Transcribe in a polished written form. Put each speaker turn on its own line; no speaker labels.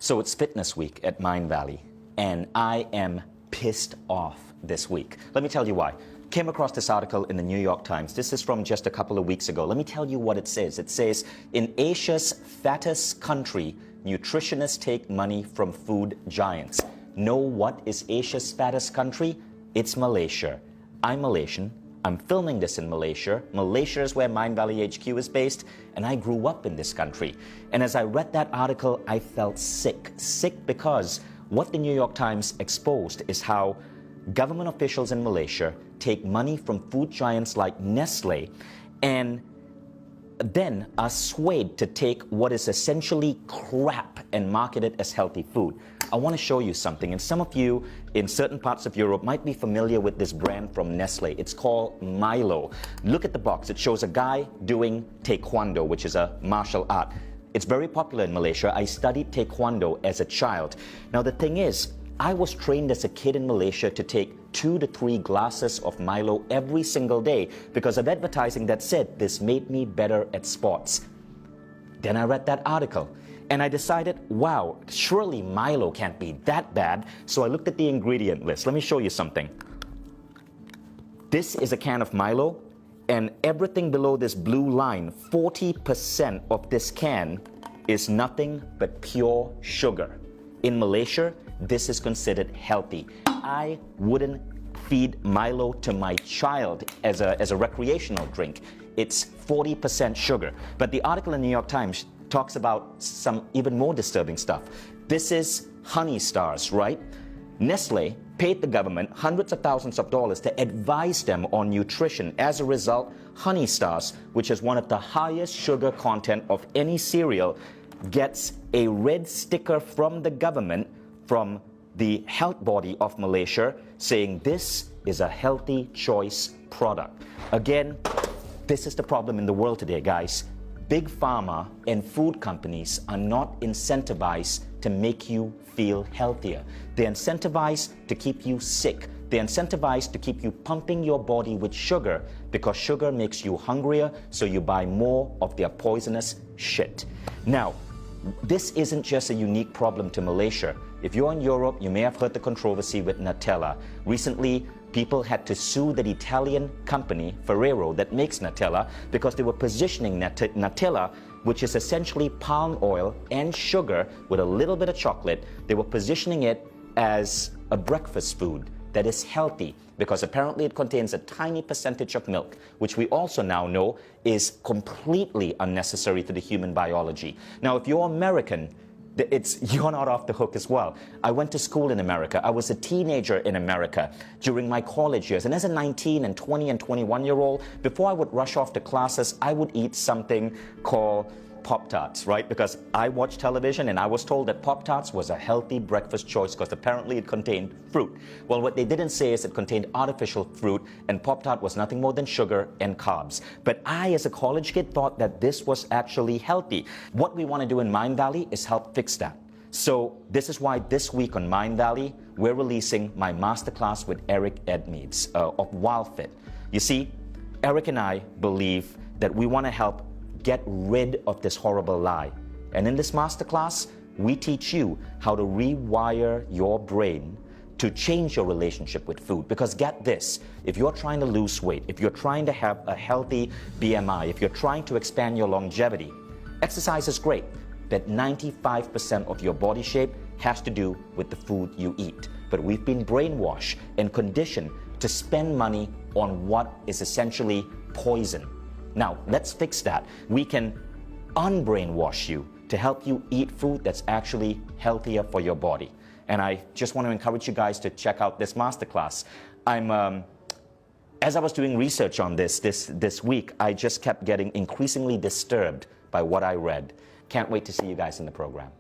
So it's fitness week at Mind Valley, and I am pissed off this week. Let me tell you why. Came across this article in the New York Times. This is from just a couple of weeks ago. Let me tell you what it says. It says, in Asia's fattest country, nutritionists take money from food giants. Know what is Asia's fattest country? It's Malaysia. I'm Malaysian. I'm filming this in Malaysia. Malaysia is where Mind Valley HQ is based, and I grew up in this country. And as I read that article, I felt sick. Sick because what the New York Times exposed is how government officials in Malaysia take money from food giants like Nestlé and then are swayed to take what is essentially crap and market it as healthy food. I want to show you something, and some of you in certain parts of Europe might be familiar with this brand from Nestlé. It's called Milo. Look at the box. It shows a guy doing taekwondo, which is a martial art. It's very popular in Malaysia. I studied taekwondo as a child. Now the thing is, I was trained as a kid in Malaysia to take 2 to 3 glasses of Milo every single day because of advertising that said this made me better at sports. Then I read that article and I decided, wow, surely Milo can't be that bad. So I looked at the ingredient list. Let me show you something. This is a can of Milo, and everything below this blue line, 40% of this can is nothing but pure sugar. In Malaysia, this is considered healthy. I wouldn't feed Milo to my child as a recreational drink. It's 40% sugar. But the article in the New York Times talks about some even more disturbing stuff. This is Honey Stars, right? Nestlé paid the government hundreds of thousands of dollars to advise them on nutrition. As a result, Honey Stars, which is one of the highest sugar content of any cereal, gets a red sticker from the government, from the health body of Malaysia, saying this is a healthy choice product. Again, this is the problem in the world today, guys. Big pharma and food companies are not incentivized to make you feel healthier. They're incentivized to keep you sick. They're incentivized to keep you pumping your body with sugar because sugar makes you hungrier, so you buy more of their poisonous shit. Now, this isn't just a unique problem to Malaysia. If you're in Europe, you may have heard the controversy with Nutella. Recently, people had to sue the Italian company, Ferrero, that makes Nutella because they were positioning Nutella, which is essentially palm oil and sugar with a little bit of chocolate. They were positioning it as a breakfast food that is healthy because apparently it contains a tiny percentage of milk, which we also now know is completely unnecessary to the human biology. Now, if you're American, you're not off the hook as well. I went to school in America. I was a teenager in America during my college years. And as a 19 and 20 and 21-year-old, before I would rush off to classes, I would eat something called Pop-Tarts, right? Because I watched television and I was told that Pop-Tarts was a healthy breakfast choice because apparently it contained fruit. Well, what they didn't say is it contained artificial fruit, and Pop-Tart was nothing more than sugar and carbs. But I, as a college kid, thought that this was actually healthy. What we want to do in Mind Valley is help fix that. So this is why this week on Mind Valley, we're releasing my masterclass with Eric Edmeades of WildFit. You see, Eric and I believe that we want to help get rid of this horrible lie. And in this masterclass, we teach you how to rewire your brain to change your relationship with food. Because get this, if you're trying to lose weight, if you're trying to have a healthy BMI, if you're trying to expand your longevity, exercise is great, but 95% of your body shape has to do with the food you eat. But we've been brainwashed and conditioned to spend money on what is essentially poison. Now, let's fix that. We can unbrainwash you to help you eat food that's actually healthier for your body. And I just want to encourage you guys to check out this masterclass. As I was doing research on this week, I just kept getting increasingly disturbed by what I read. Can't wait to see you guys in the program.